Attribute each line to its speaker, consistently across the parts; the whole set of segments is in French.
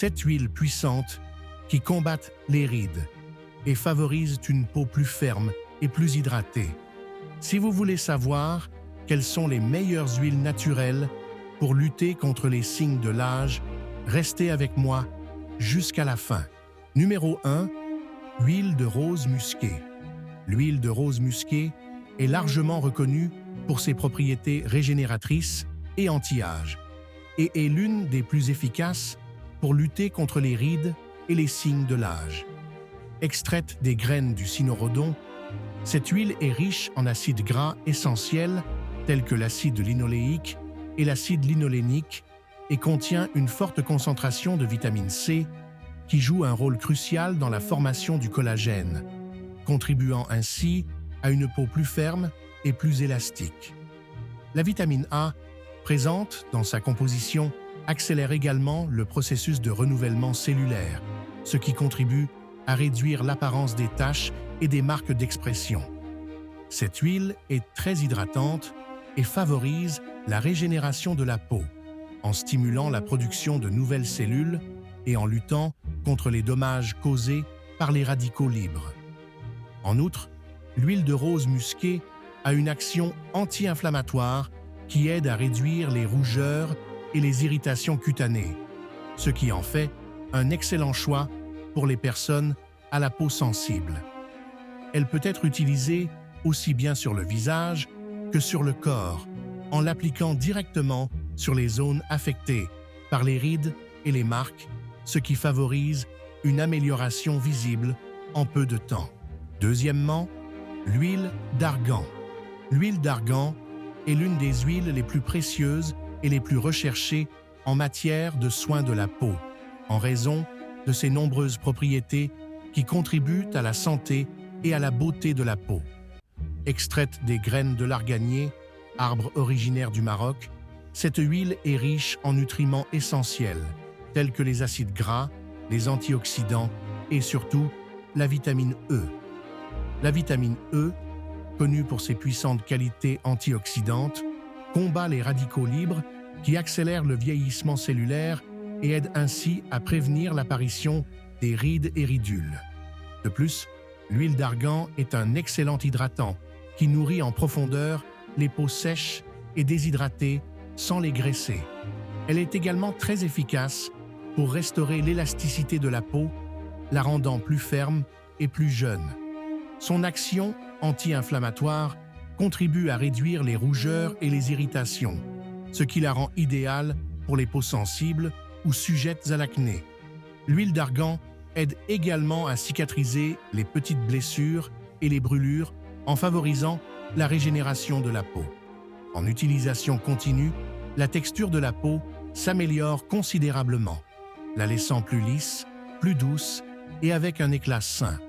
Speaker 1: 7 huiles puissantes qui combattent les rides et favorisent une peau plus ferme et plus hydratée. Si vous voulez savoir quelles sont les meilleures huiles naturelles pour lutter contre les signes de l'âge, restez avec moi jusqu'à la fin. Numéro 1. Huile de rose musquée. L'huile de rose musquée est largement reconnue pour ses propriétés régénératrices et anti-âge, et est l'une des plus efficaces pour lutter contre les rides et les signes de l'âge. Extraite des graines du cynorrhodon, cette huile est riche en acides gras essentiels tels que l'acide linoléique et l'acide linolénique et contient une forte concentration de vitamine C qui joue un rôle crucial dans la formation du collagène, contribuant ainsi à une peau plus ferme et plus élastique. La vitamine A, présente dans sa composition, accélère également le processus de renouvellement cellulaire, ce qui contribue à réduire l'apparence des taches et des marques d'expression. Cette huile est très hydratante et favorise la régénération de la peau, en stimulant la production de nouvelles cellules et en luttant contre les dommages causés par les radicaux libres. En outre, l'huile de rose musquée a une action anti-inflammatoire qui aide à réduire les rougeurs et les irritations cutanées, ce qui en fait un excellent choix pour les personnes à la peau sensible. Elle peut être utilisée aussi bien sur le visage que sur le corps, en l'appliquant directement sur les zones affectées par les rides et les marques, ce qui favorise une amélioration visible en peu de temps. Deuxièmement, l'huile d'argan. L'huile d'argan est l'une des huiles les plus précieuses et les plus recherchées en matière de soins de la peau, en raison de ses nombreuses propriétés qui contribuent à la santé et à la beauté de la peau. Extraite des graines de l'arganier, arbre originaire du Maroc, cette huile est riche en nutriments essentiels, tels que les acides gras, les antioxydants et surtout la vitamine E. La vitamine E, connue pour ses puissantes qualités antioxydantes, combat les radicaux libres qui accélèrent le vieillissement cellulaire et aident ainsi à prévenir l'apparition des rides et ridules. De plus, l'huile d'argan est un excellent hydratant qui nourrit en profondeur les peaux sèches et déshydratées sans les graisser. Elle est également très efficace pour restaurer l'élasticité de la peau, la rendant plus ferme et plus jeune. Son action anti-inflammatoire contribue à réduire les rougeurs et les irritations, ce qui la rend idéale pour les peaux sensibles ou sujettes à l'acné. L'huile d'argan aide également à cicatriser les petites blessures et les brûlures en favorisant la régénération de la peau. En utilisation continue, la texture de la peau s'améliore considérablement, la laissant plus lisse, plus douce et avec un éclat sain.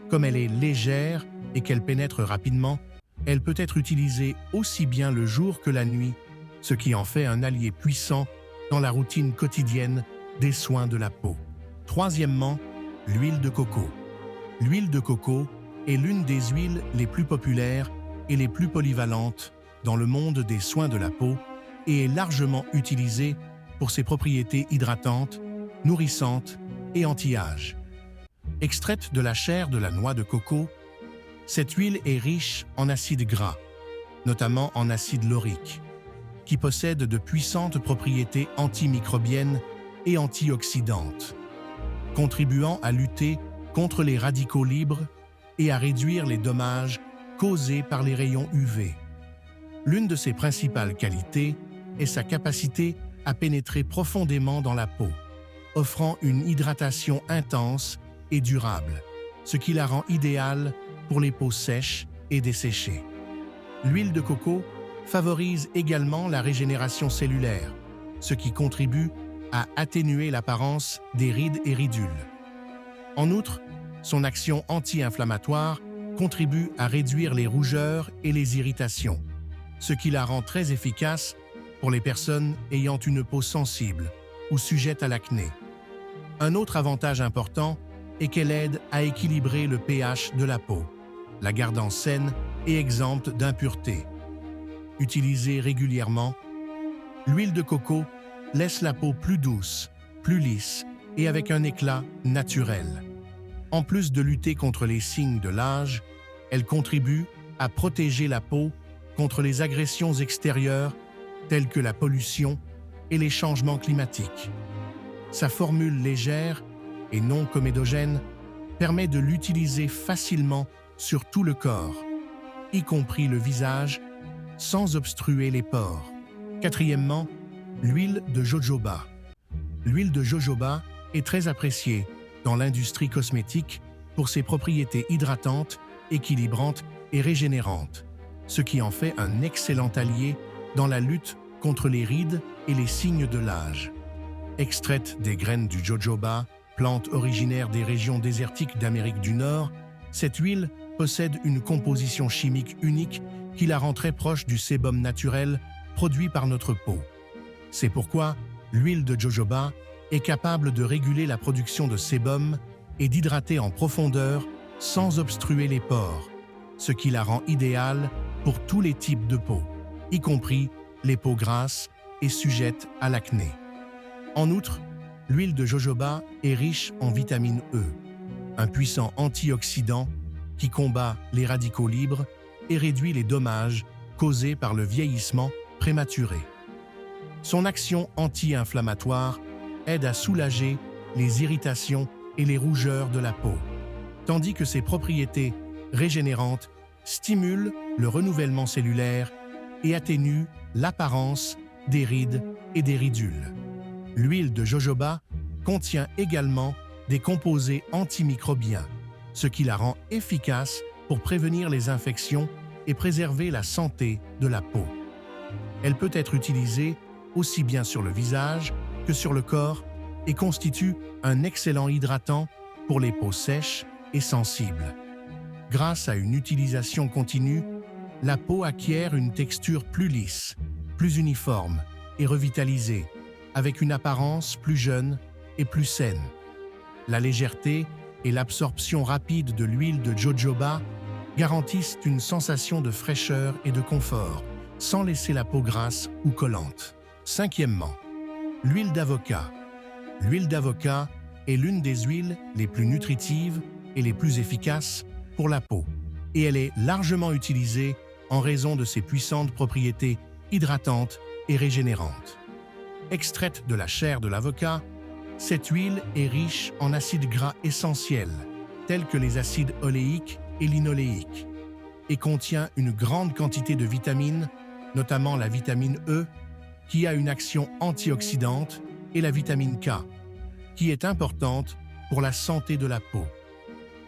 Speaker 1: Comme elle est légère et qu'elle pénètre rapidement, elle peut être utilisée aussi bien le jour que la nuit, ce qui en fait un allié puissant dans la routine quotidienne des soins de la peau. Troisièmement, l'huile de coco. L'huile de coco est l'une des huiles les plus populaires et les plus polyvalentes dans le monde des soins de la peau et est largement utilisée pour ses propriétés hydratantes, nourrissantes et anti-âge. Extraite de la chair de la noix de coco, cette huile est riche en acides gras, notamment en acide laurique, qui possède de puissantes propriétés antimicrobiennes et antioxydantes, contribuant à lutter contre les radicaux libres et à réduire les dommages causés par les rayons UV. L'une de ses principales qualités est sa capacité à pénétrer profondément dans la peau, offrant une hydratation intense et durable, ce qui la rend idéale pour les peaux sèches et desséchées. L'huile de coco favorise également la régénération cellulaire, ce qui contribue à atténuer l'apparence des rides et ridules. En outre, son action anti-inflammatoire contribue à réduire les rougeurs et les irritations, ce qui la rend très efficace pour les personnes ayant une peau sensible ou sujette à l'acné. Un autre avantage important est qu'elle aide à équilibrer le pH de la peau, la gardant saine et exempte d'impuretés. Utilisée régulièrement, l'huile de coco laisse la peau plus douce, plus lisse et avec un éclat naturel. En plus de lutter contre les signes de l'âge, elle contribue à protéger la peau contre les agressions extérieures telles que la pollution et les changements climatiques. Sa formule légère et non comédogène permet de l'utiliser facilement sur tout le corps, y compris le visage, sans obstruer les pores. Quatrièmement, l'huile de jojoba. L'huile de jojoba est très appréciée dans l'industrie cosmétique pour ses propriétés hydratantes, équilibrantes et régénérantes, ce qui en fait un excellent allié dans la lutte contre les rides et les signes de l'âge. Extraite des graines du jojoba, plante originaire des régions désertiques d'Amérique du Nord, cette huile possède une composition chimique unique qui la rend très proche du sébum naturel produit par notre peau. C'est pourquoi l'huile de jojoba est capable de réguler la production de sébum et d'hydrater en profondeur sans obstruer les pores, ce qui la rend idéale pour tous les types de peau, y compris les peaux grasses et sujettes à l'acné. En outre, l'huile de jojoba est riche en vitamine E, un puissant antioxydant qui combat les radicaux libres et réduit les dommages causés par le vieillissement prématuré. Son action anti-inflammatoire aide à soulager les irritations et les rougeurs de la peau, tandis que ses propriétés régénérantes stimulent le renouvellement cellulaire et atténuent l'apparence des rides et des ridules. L'huile de jojoba contient également des composés antimicrobiens, ce qui la rend efficace pour prévenir les infections et préserver la santé de la peau. Elle peut être utilisée aussi bien sur le visage que sur le corps et constitue un excellent hydratant pour les peaux sèches et sensibles. Grâce à une utilisation continue, la peau acquiert une texture plus lisse, plus uniforme et revitalisée, avec une apparence plus jeune et plus saine. La légèreté et l'absorption rapide de l'huile de jojoba garantissent une sensation de fraîcheur et de confort, sans laisser la peau grasse ou collante. Cinquièmement, l'huile d'avocat. L'huile d'avocat est l'une des huiles les plus nutritives et les plus efficaces pour la peau, et elle est largement utilisée en raison de ses puissantes propriétés hydratantes et régénérantes. Extraite de la chair de l'avocat, cette huile est riche en acides gras essentiels, tels que les acides oléiques et linoléiques, et contient une grande quantité de vitamines, notamment la vitamine E, qui a une action antioxydante, et la vitamine K, qui est importante pour la santé de la peau.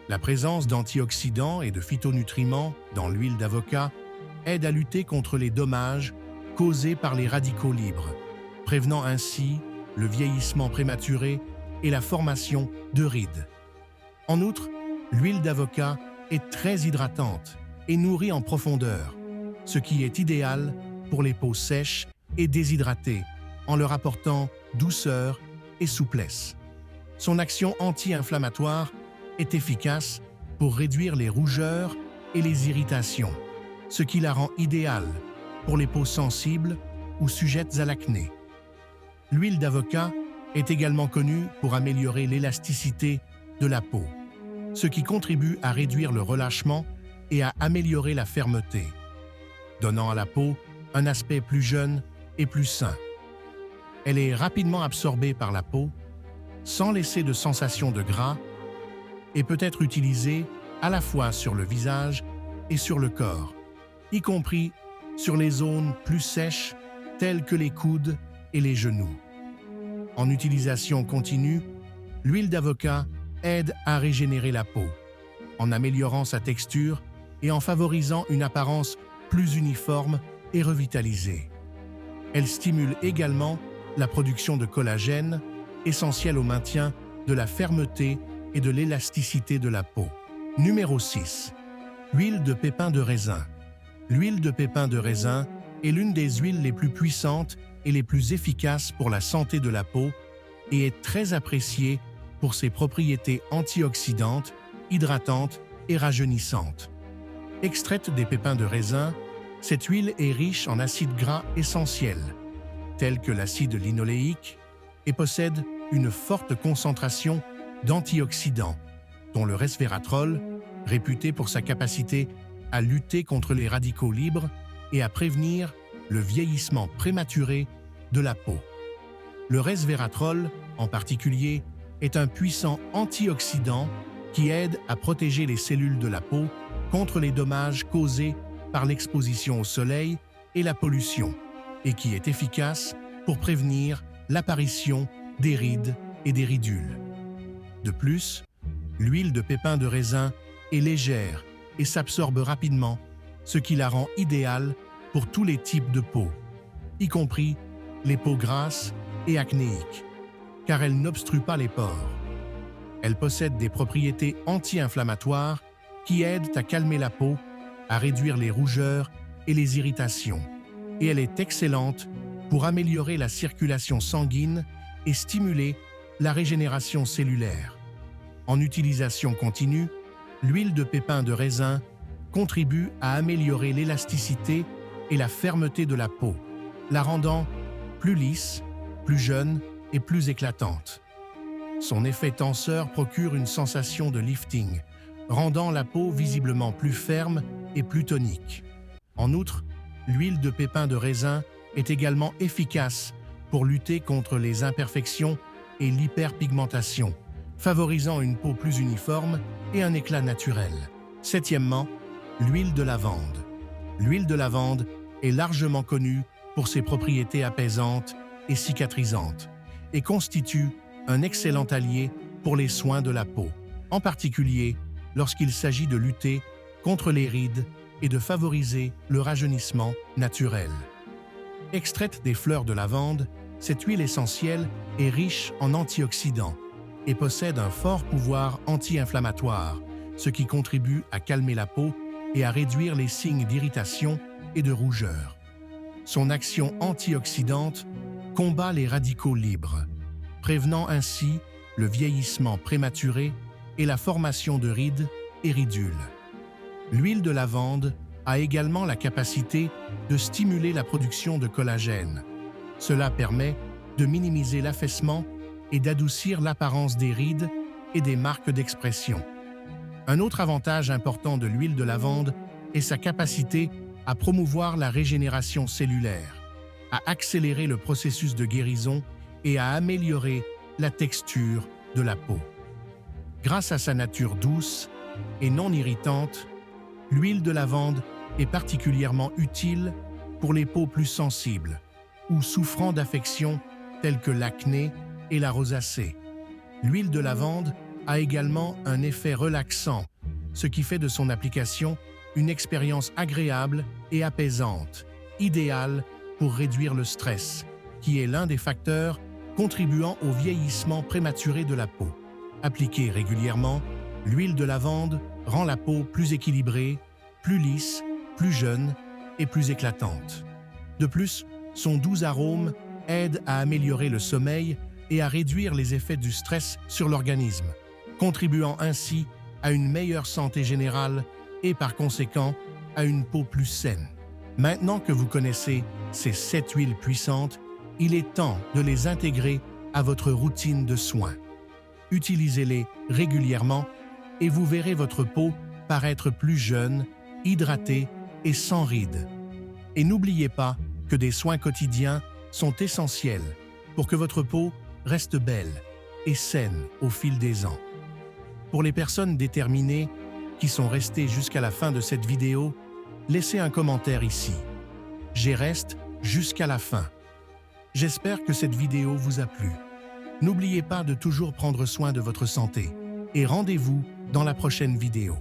Speaker 1: La présence d'antioxydants et de phytonutriments dans l'huile d'avocat aide à lutter contre les dommages causés par les radicaux libres, prévenant ainsi le vieillissement prématuré et la formation de rides. En outre, l'huile d'avocat est très hydratante et nourrit en profondeur, ce qui est idéal pour les peaux sèches et déshydratées, en leur apportant douceur et souplesse. Son action anti-inflammatoire est efficace pour réduire les rougeurs et les irritations, ce qui la rend idéale pour les peaux sensibles ou sujettes à l'acné. L'huile d'avocat est également connue pour améliorer l'élasticité de la peau, ce qui contribue à réduire le relâchement et à améliorer la fermeté, donnant à la peau un aspect plus jeune et plus sain. Elle est rapidement absorbée par la peau, sans laisser de sensation de gras, et peut être utilisée à la fois sur le visage et sur le corps, y compris sur les zones plus sèches telles que les coudes et les genoux. En utilisation continue, l'huile d'avocat aide à régénérer la peau, en améliorant sa texture et en favorisant une apparence plus uniforme et revitalisée. Elle stimule également la production de collagène, essentiel au maintien de la fermeté et de l'élasticité de la peau. Numéro 6. Huile de pépins de raisin. L'huile de pépins de raisin est l'une des huiles les plus puissantes et les plus efficaces pour la santé de la peau et est très appréciée pour ses propriétés antioxydantes, hydratantes et rajeunissantes. Extraite des pépins de raisin, cette huile est riche en acides gras essentiels, tels que l'acide linoléique, et possède une forte concentration d'antioxydants, dont le resveratrol, réputé pour sa capacité à lutter contre les radicaux libres et à prévenir le vieillissement prématuré de la peau. Le resveratrol, en particulier, est un puissant antioxydant qui aide à protéger les cellules de la peau contre les dommages causés par l'exposition au soleil et la pollution, et qui est efficace pour prévenir l'apparition des rides et des ridules. De plus, l'huile de pépin de raisin est légère et s'absorbe rapidement, ce qui la rend idéale pour tous les types de peau, y compris les peaux grasses et acnéiques, car elle n'obstrue pas les pores. Elle possède des propriétés anti-inflammatoires qui aident à calmer la peau, à réduire les rougeurs et les irritations, et elle est excellente pour améliorer la circulation sanguine et stimuler la régénération cellulaire. En utilisation continue, l'huile de pépin de raisin contribue à améliorer l'élasticité et la fermeté de la peau, la rendant plus lisse, plus jeune et plus éclatante. Son effet tenseur procure une sensation de lifting, rendant la peau visiblement plus ferme et plus tonique. En outre, l'huile de pépin de raisin est également efficace pour lutter contre les imperfections et l'hyperpigmentation, favorisant une peau plus uniforme et un éclat naturel. Septièmement, l'huile de lavande. L'huile de lavande est largement connue pour ses propriétés apaisantes et cicatrisantes et constitue un excellent allié pour les soins de la peau, en particulier lorsqu'il s'agit de lutter contre les rides et de favoriser le rajeunissement naturel. Extraite des fleurs de lavande, cette huile essentielle est riche en antioxydants et possède un fort pouvoir anti-inflammatoire, ce qui contribue à calmer la peau et à réduire les signes d'irritation et de rougeur. Son action antioxydante combat les radicaux libres, prévenant ainsi le vieillissement prématuré et la formation de rides et ridules. L'huile de lavande a également la capacité de stimuler la production de collagène. Cela permet de minimiser l'affaissement et d'adoucir l'apparence des rides et des marques d'expression. Un autre avantage important de l'huile de lavande est sa capacité à promouvoir la régénération cellulaire, à accélérer le processus de guérison et à améliorer la texture de la peau. Grâce à sa nature douce et non irritante, l'huile de lavande est particulièrement utile pour les peaux plus sensibles ou souffrant d'affections telles que l'acné et la rosacée. L'huile de lavande a également un effet relaxant, ce qui fait de son application une expérience agréable et apaisante, idéale pour réduire le stress, qui est l'un des facteurs contribuant au vieillissement prématuré de la peau. Appliquée régulièrement, l'huile de lavande rend la peau plus équilibrée, plus lisse, plus jeune et plus éclatante. De plus, son doux arôme aide à améliorer le sommeil et à réduire les effets du stress sur l'organisme, contribuant ainsi à une meilleure santé générale et par conséquent à une peau plus saine. Maintenant que vous connaissez ces 7 huiles puissantes, il est temps de les intégrer à votre routine de soins. Utilisez-les régulièrement et vous verrez votre peau paraître plus jeune, hydratée et sans rides. Et n'oubliez pas que des soins quotidiens sont essentiels pour que votre peau reste belle et saine au fil des ans. Pour les personnes déterminées qui sont restées jusqu'à la fin de cette vidéo, laissez un commentaire ici. J'y reste jusqu'à la fin. J'espère que cette vidéo vous a plu. N'oubliez pas de toujours prendre soin de votre santé et rendez-vous dans la prochaine vidéo.